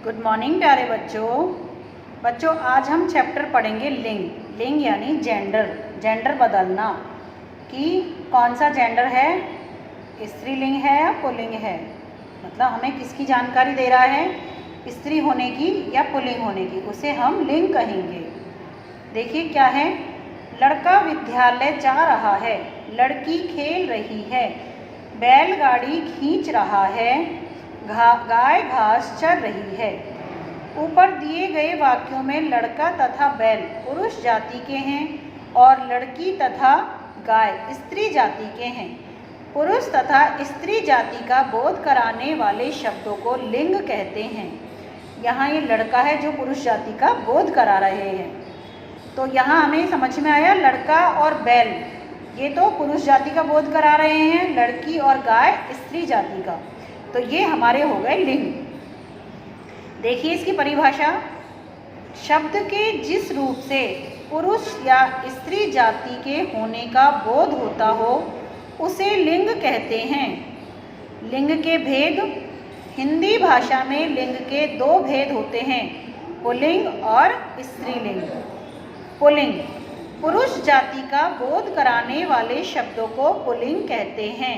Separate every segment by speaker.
Speaker 1: Good morning प्यारे बच्चों आज हम चैप्टर पढ़ेंगे लिंग यानी जेंडर बदलना कि कौन सा जेंडर है, स्त्रीलिंग है या पुल्लिंग है। मतलब हमें किसकी जानकारी दे रहा है, स्त्री होने की या पुल्लिंग होने की, उसे हम लिंग कहेंगे। देखिए क्या है, लड़का विद्यालय जा रहा है, लड़की खेल रही है, बैलगाड़ी खींच रहा है, गाय घास चर रही है। ऊपर दिए गए वाक्यों में लड़का तथा बैल पुरुष जाति के हैं और लड़की तथा गाय स्त्री जाति के हैं। पुरुष तथा स्त्री जाति का बोध कराने वाले शब्दों को लिंग कहते हैं। यहाँ ये लड़का है जो पुरुष जाति का बोध करा रहे हैं। तो यहाँ हमें समझ में आया लड़का और बैल ये तो पुरुष जाति का बोध करा रहे हैं, लड़की और गाय स्त्री जाति का। तो ये हमारे हो गए लिंग। देखिए इसकी परिभाषा, शब्द के जिस रूप से पुरुष या स्त्री जाति के होने का बोध होता हो उसे लिंग कहते हैं। लिंग के भेद, हिंदी भाषा में लिंग के दो भेद होते हैं, पुल्लिंग और स्त्रीलिंग। पुल्लिंग, पुरुष जाति का बोध कराने वाले शब्दों को पुल्लिंग कहते हैं।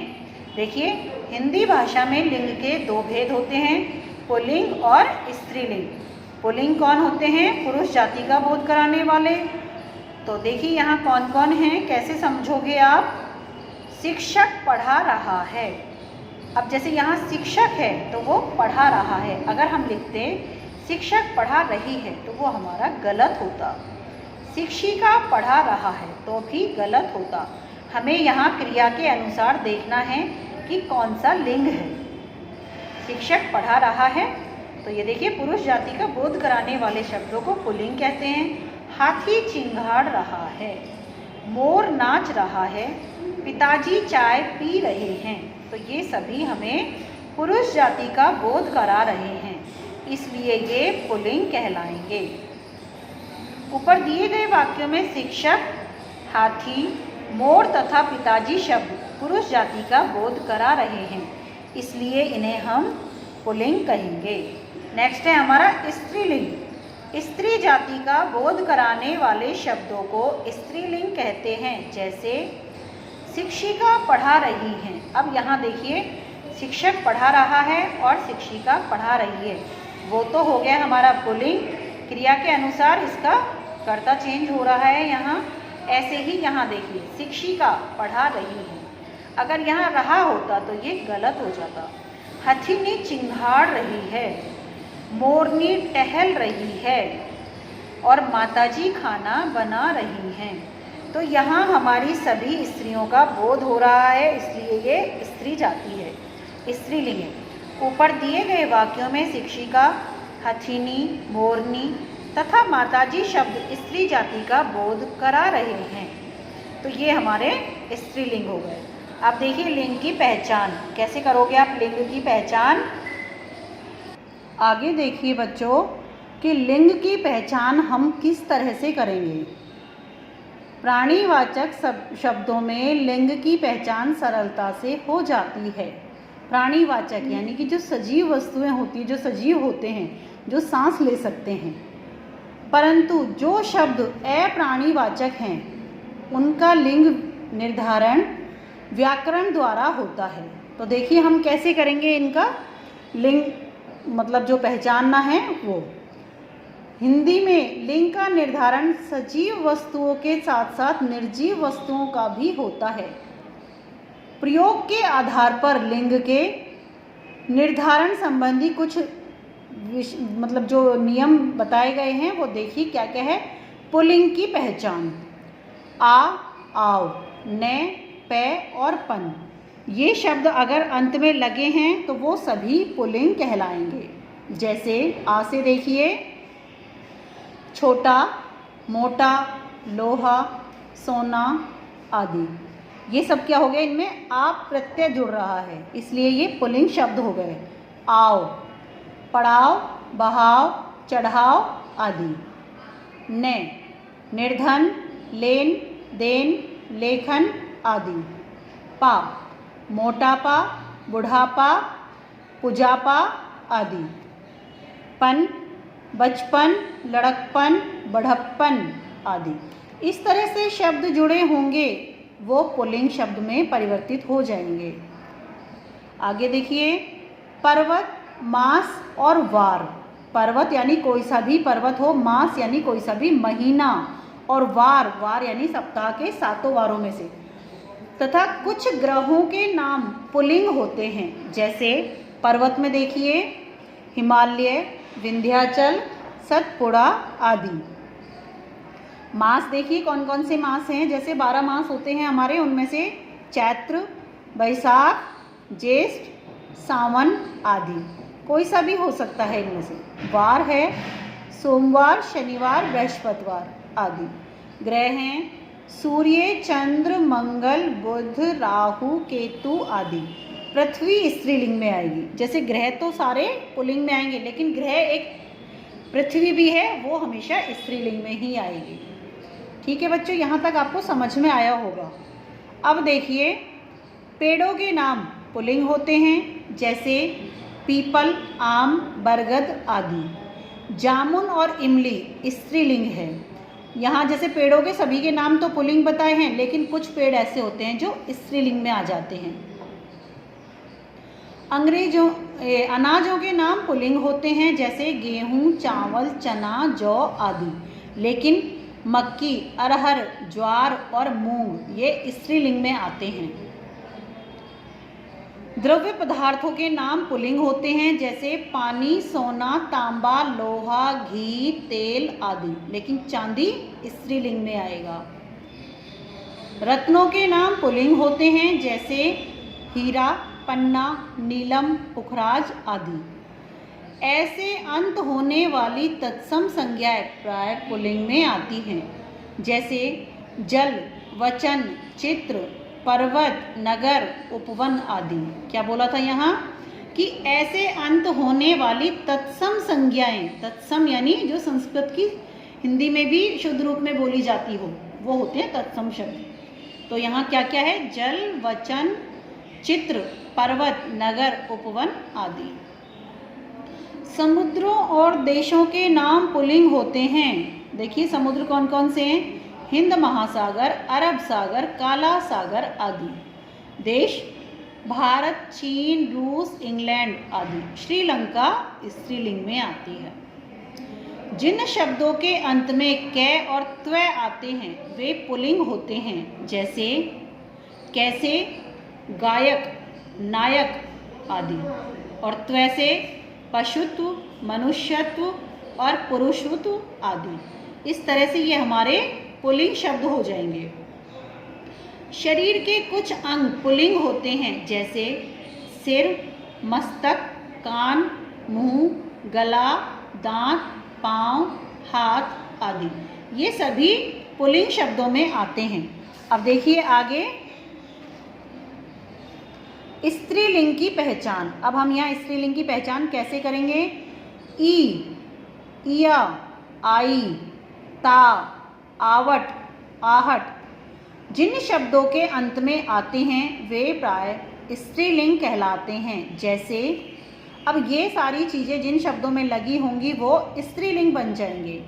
Speaker 1: देखिए हिंदी भाषा में लिंग के दो भेद होते हैं, पुल्लिंग और स्त्रीलिंग। पुल्लिंग कौन होते हैं, पुरुष जाति का बोध कराने वाले। तो देखिए यहाँ कौन कौन हैं, कैसे समझोगे आप। शिक्षक पढ़ा रहा है, अब जैसे यहाँ शिक्षक है तो वो पढ़ा रहा है, अगर हम लिखते शिक्षक पढ़ा रही है तो वो हमारा गलत होता। शिक्षिका पढ़ा रहा है तो भी गलत होता। हमें यहाँ क्रिया के अनुसार देखना है कि कौन सा लिंग है। शिक्षक पढ़ा रहा है तो ये देखिए पुरुष जाति का बोध कराने वाले शब्दों को पुल्लिंग कहते हैं। हाथी चिंगाड़ रहा है, मोर नाच रहा है, पिताजी चाय पी रहे हैं, तो ये सभी हमें पुरुष जाति का बोध करा रहे हैं, इसलिए ये पुल्लिंग कहलाएंगे। ऊपर दिए गए वाक्यों में शिक्षक, हाथी, मोर तथा पिताजी शब्द पुरुष जाति का बोध करा रहे हैं, इसलिए इन्हें हम पुल्लिंग कहेंगे। नेक्स्ट है हमारा स्त्रीलिंग। स्त्री जाति का बोध कराने वाले शब्दों को स्त्रीलिंग कहते हैं। जैसे शिक्षिका पढ़ा रही हैं, अब यहाँ देखिए शिक्षक पढ़ा रहा है और शिक्षिका पढ़ा रही है, वो तो हो गया हमारा पुल्लिंग। क्रिया के अनुसार इसका कर्ता चेंज हो रहा है यहाँ। ऐसे ही यहाँ देखिए शिक्षिका पढ़ा रही है, अगर यहाँ रहा होता तो ये गलत हो जाता। हथिनी चिंगाड़ रही है, मोरनी टहल रही है और माताजी खाना बना रही हैं। तो यहाँ हमारी सभी स्त्रियों का बोध हो रहा है, इसलिए ये स्त्री जाति है, स्त्रीलिंग है। ऊपर दिए गए वाक्यों में शिक्षिका, हथिनी, मोरनी तथा माताजी शब्द स्त्री जाति का बोध करा रहे हैं, तो ये हमारे स्त्रीलिंग हो गए। अब देखिए लिंग की पहचान कैसे करोगे आप, लिंग की पहचान। आगे देखिए बच्चों कि लिंग की पहचान हम किस तरह से करेंगे। प्राणीवाचक शब्दों में लिंग की पहचान सरलता से हो जाती है। प्राणीवाचक यानी कि जो सजीव वस्तुएं होती हैं, जो सजीव होते हैं, जो सांस ले सकते हैं, परंतु जो शब्द अप्राणीवाचक हैं उनका लिंग निर्धारण व्याकरण द्वारा होता है। तो देखिए हम कैसे करेंगे इनका लिंग, मतलब जो पहचानना है वो। हिंदी में लिंग का निर्धारण सजीव वस्तुओं के साथ साथ निर्जीव वस्तुओं का भी होता है। प्रयोग के आधार पर लिंग के निर्धारण संबंधी कुछ मतलब जो नियम बताए गए हैं वो देखिए क्या क्या है। पुल्लिंग की पहचान, आ, आओ, ने, पे और पन, ये शब्द अगर अंत में लगे हैं तो वो सभी पुल्लिंग कहलाएंगे। जैसे आ से देखिए छोटा, मोटा, लोहा, सोना आदि, ये सब क्या हो गए, इनमें आप प्रत्यय जुड़ रहा है, इसलिए ये पुल्लिंग शब्द हो गए। आओ, पढ़ाओ, बहाओ, चढ़ाओ आदि। ने, निर्धन, लेन, देन, लेखन आदि। पा, मोटापा, बुढ़ापा, पुजापा आदि। पन, बचपन, लड़कपन, बढ़प्पन आदि। इस तरह से शब्द जुड़े होंगे वो पुल्लिंग शब्द में परिवर्तित हो जाएंगे। आगे देखिए, पर्वत, मास और वार। पर्वत यानी कोई सा भी पर्वत हो, मास यानी कोई सा भी महीना, और वार, वार यानी सप्ताह के 7 वारों में से। तथा कुछ ग्रहों के नाम पुल्लिंग होते हैं, जैसे पर्वत में देखिए हिमालय, विंध्याचल, सतपुड़ा आदि। मास देखिए कौन कौन से मास हैं, जैसे 12 मास होते हैं हमारे, उनमें से चैत्र, बैसाख, ज्येष्ठ, सावन आदि, कोई सा भी हो सकता है इनमें से। वार है सोमवार, शनिवार, बृहस्पतिवार आदि। ग्रह हैं सूर्य, चंद्र, मंगल, बुध, राहु, केतु आदि। पृथ्वी स्त्रीलिंग में आएगी। जैसे ग्रह तो सारे पुल्लिंग में आएंगे, लेकिन ग्रह एक पृथ्वी भी है, वो हमेशा स्त्रीलिंग में ही आएगी। ठीक है बच्चों, यहाँ तक आपको समझ में आया होगा। अब देखिए, पेड़ों के नाम पुल्लिंग होते हैं, जैसे पीपल, आम, बरगद आदि। जामुन और इमली स्त्रीलिंग है। यहाँ जैसे पेड़ों के सभी के नाम तो पुल्लिंग बताए हैं, लेकिन कुछ पेड़ ऐसे होते हैं जो स्त्रीलिंग में आ जाते हैं। अनाजों के नाम पुल्लिंग होते हैं, जैसे गेहूँ, चावल, चना, जौ आदि। लेकिन मक्की, अरहर, ज्वार और मूंग ये स्त्रीलिंग में आते हैं। द्रव्य पदार्थों के नाम पुल्लिंग होते हैं, जैसे पानी, सोना, तांबा, लोहा, घी, तेल आदि। लेकिन चांदी स्त्रीलिंग में आएगा। रत्नों के नाम पुल्लिंग होते हैं, जैसे हीरा, पन्ना, नीलम, पुखराज आदि। ऐसे अंत होने वाली तत्सम संज्ञाएं प्राय पुल्लिंग में आती हैं, जैसे जल, वचन, चित्र, पर्वत, नगर, उपवन आदि। क्या बोला था यहाँ कि ऐसे अंत होने वाली तत्सम संज्ञाएं, तत्सम यानी जो संस्कृत की हिंदी में भी शुद्ध रूप में बोली जाती हो, वो होते हैं तत्सम शब्द। तो यहाँ क्या क्या है? जल, वचन, चित्र, पर्वत, नगर, उपवन आदि। समुद्रों और देशों के नाम पुल्लिंग होते हैं। देखिए समुद्र कौन कौन से हैं? हिंद महासागर, अरब सागर, काला सागर आदि। देश भारत, चीन, रूस, इंग्लैंड आदि। श्रीलंका स्त्रीलिंग में आती है। जिन शब्दों के अंत में कै और त्वय आते हैं वे पुल्लिंग होते हैं, जैसे कैसे, गायक, नायक आदि। और त्वय से पशुत्व, मनुष्यत्व और पुरुषत्व आदि। इस तरह से ये हमारे पुल्लिंग शब्द हो जाएंगे। शरीर के कुछ अंग पुल्लिंग होते हैं, जैसे सिर, मस्तक, कान, मुंह, गला, दांत, पाँव, हाथ आदि। ये सभी पुल्लिंग शब्दों में आते हैं। अब देखिए आगे स्त्रीलिंग की पहचान। अब हम यहाँ स्त्रीलिंग की पहचान कैसे करेंगे? ई, इया, आई, ता, आवट, आहट। जिन शब्दों के अंत में आते हैं वे प्राय स्त्रीलिंग कहलाते हैं। जैसे अब ये सारी चीज़ें जिन शब्दों में लगी होंगी वो स्त्रीलिंग बन जाएंगे।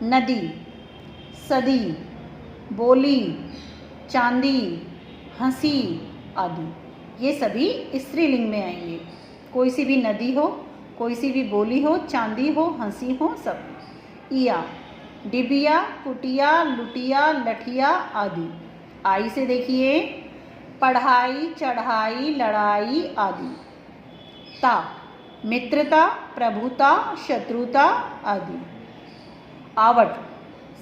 Speaker 1: नदी, सदी, बोली, चांदी, हंसी आदि। ये सभी स्त्रीलिंग में आएंगे। कोई सी भी नदी हो, कोई सी भी बोली हो, चांदी हो, हंसी हो, सब। इया, डिबिया, कुटिया, लुटिया, लठिया आदि। आई से देखिए पढ़ाई, चढ़ाई, लड़ाई आदि। ता, मित्रता, प्रभुता, शत्रुता आदि। आवट,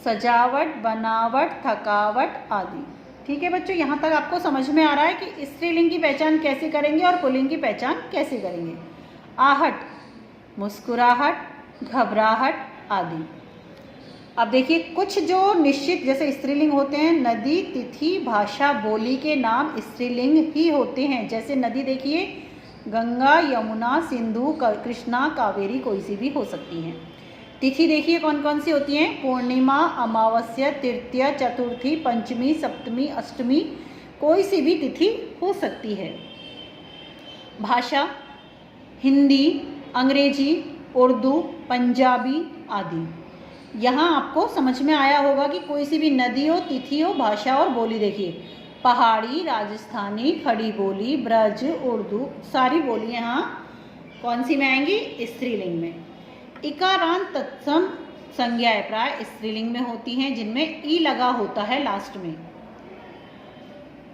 Speaker 1: सजावट, बनावट, थकावट आदि। ठीक है बच्चों, यहाँ तक आपको समझ में आ रहा है कि स्त्रीलिंग की पहचान कैसे करेंगे और पुल्लिंग की पहचान कैसे करेंगे। आहट, मुस्कुराहट, घबराहट आदि। अब देखिए कुछ जो निश्चित जैसे स्त्रीलिंग होते हैं, नदी, तिथि, भाषा, बोली के नाम स्त्रीलिंग ही होते हैं। जैसे नदी देखिए गंगा, यमुना, सिंधु, कृष्णा, कावेरी कोई सी भी हो सकती हैं। तिथि देखिए कौन कौन सी होती हैं? पूर्णिमा, अमावस्या, तृतीया, चतुर्थी, पंचमी, सप्तमी, अष्टमी, कोई सी भी तिथि हो सकती है। भाषा हिंदी, अंग्रेजी, उर्दू, पंजाबी आदि। यहाँ आपको समझ में आया होगा कि कोई सी भी नदी हो, तिथि हो, भाषा और बोली। देखिए पहाड़ी, राजस्थानी, खड़ी बोली, ब्रज, उर्दू, सारी बोली यहाँ कौन सी में आएंगी? स्त्रीलिंग में। इकारांत तत्सम संज्ञाएं प्राय स्त्रीलिंग में होती हैं जिनमें ई लगा होता है लास्ट में।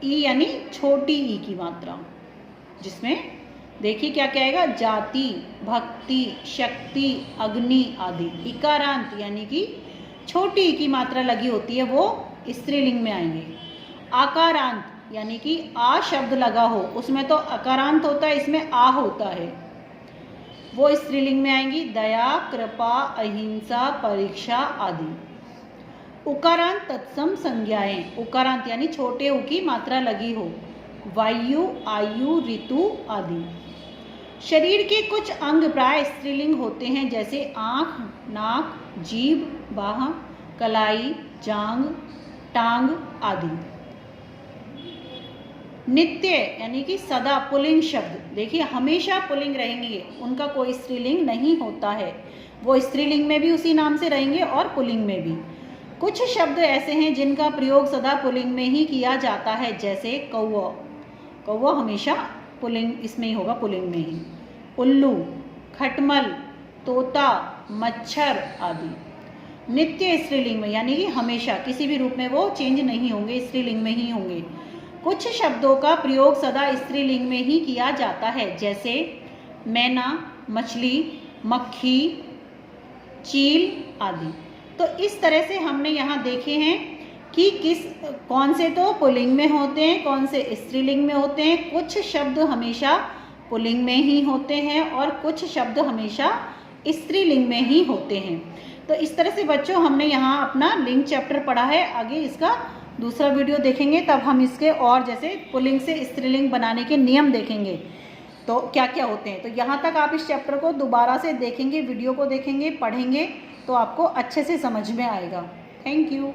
Speaker 1: ई यानी छोटी ई की मात्रा, जिसमें देखिए क्या क्या आएगा? जाति, भक्ति, शक्ति, अग्नि आदि। इकारांत यानी कि छोटी ई की मात्रा लगी होती है, वो स्त्रीलिंग में आएंगे। आकारांत यानी कि आ शब्द लगा हो, उसमें तो अकारांत होता है, इसमें आ होता है, वो स्त्रीलिंग में आएंगी। दया, कृपा, अहिंसा, परीक्षा आदि। उकारांत तत्सम संज्ञाएं, उकारांत यानी छोटे उ की मात्रा लगी हो, वायु, आयु, ऋतु आदि। शरीर के कुछ अंग प्राय स्त्रीलिंग होते हैं जैसे आँख, नाक, जीभ, बाह, कलाई, जांघ, टांग आदि। नित्य यानी कि सदा पुल्लिंग शब्द, देखिए हमेशा पुल्लिंग रहेंगे, उनका कोई स्त्रीलिंग नहीं होता है, वो स्त्रीलिंग में भी उसी नाम से रहेंगे और पुल्लिंग में भी। कुछ शब्द ऐसे हैं जिनका प्रयोग सदा पुल्लिंग में ही किया जाता है जैसे कौवा, कौवा हमेशा पुल्लिंग इसमें ही होगा, पुल्लिंग में ही। उल्लू, खटमल, तोता, मच्छर आदि। नित्य स्त्रीलिंग में यानी कि हमेशा, किसी भी रूप में वो चेंज नहीं होंगे, स्त्रीलिंग में ही होंगे। कुछ शब्दों का प्रयोग सदा स्त्रीलिंग में ही किया जाता है जैसे मैना, मछली, मक्खी, चील आदि। तो इस तरह से हमने यहाँ देखे हैं कि कौन से तो पुल्लिंग में होते हैं, कौन से स्त्रीलिंग में होते हैं। कुछ शब्द हमेशा पुल्लिंग में ही होते हैं और कुछ शब्द हमेशा स्त्रीलिंग में ही होते हैं। तो इस तरह से बच्चों हमने यहाँ अपना लिंग चैप्टर पढ़ा है। आगे इसका दूसरा वीडियो देखेंगे, तब हम इसके और जैसे पुल्लिंग से स्त्रीलिंग बनाने के नियम देखेंगे, तो क्या क्या होते हैं। तो यहाँ तक आप इस चैप्टर को दोबारा से देखेंगे, वीडियो को देखेंगे, पढ़ेंगे, तो आपको अच्छे से समझ में आएगा। Thank you.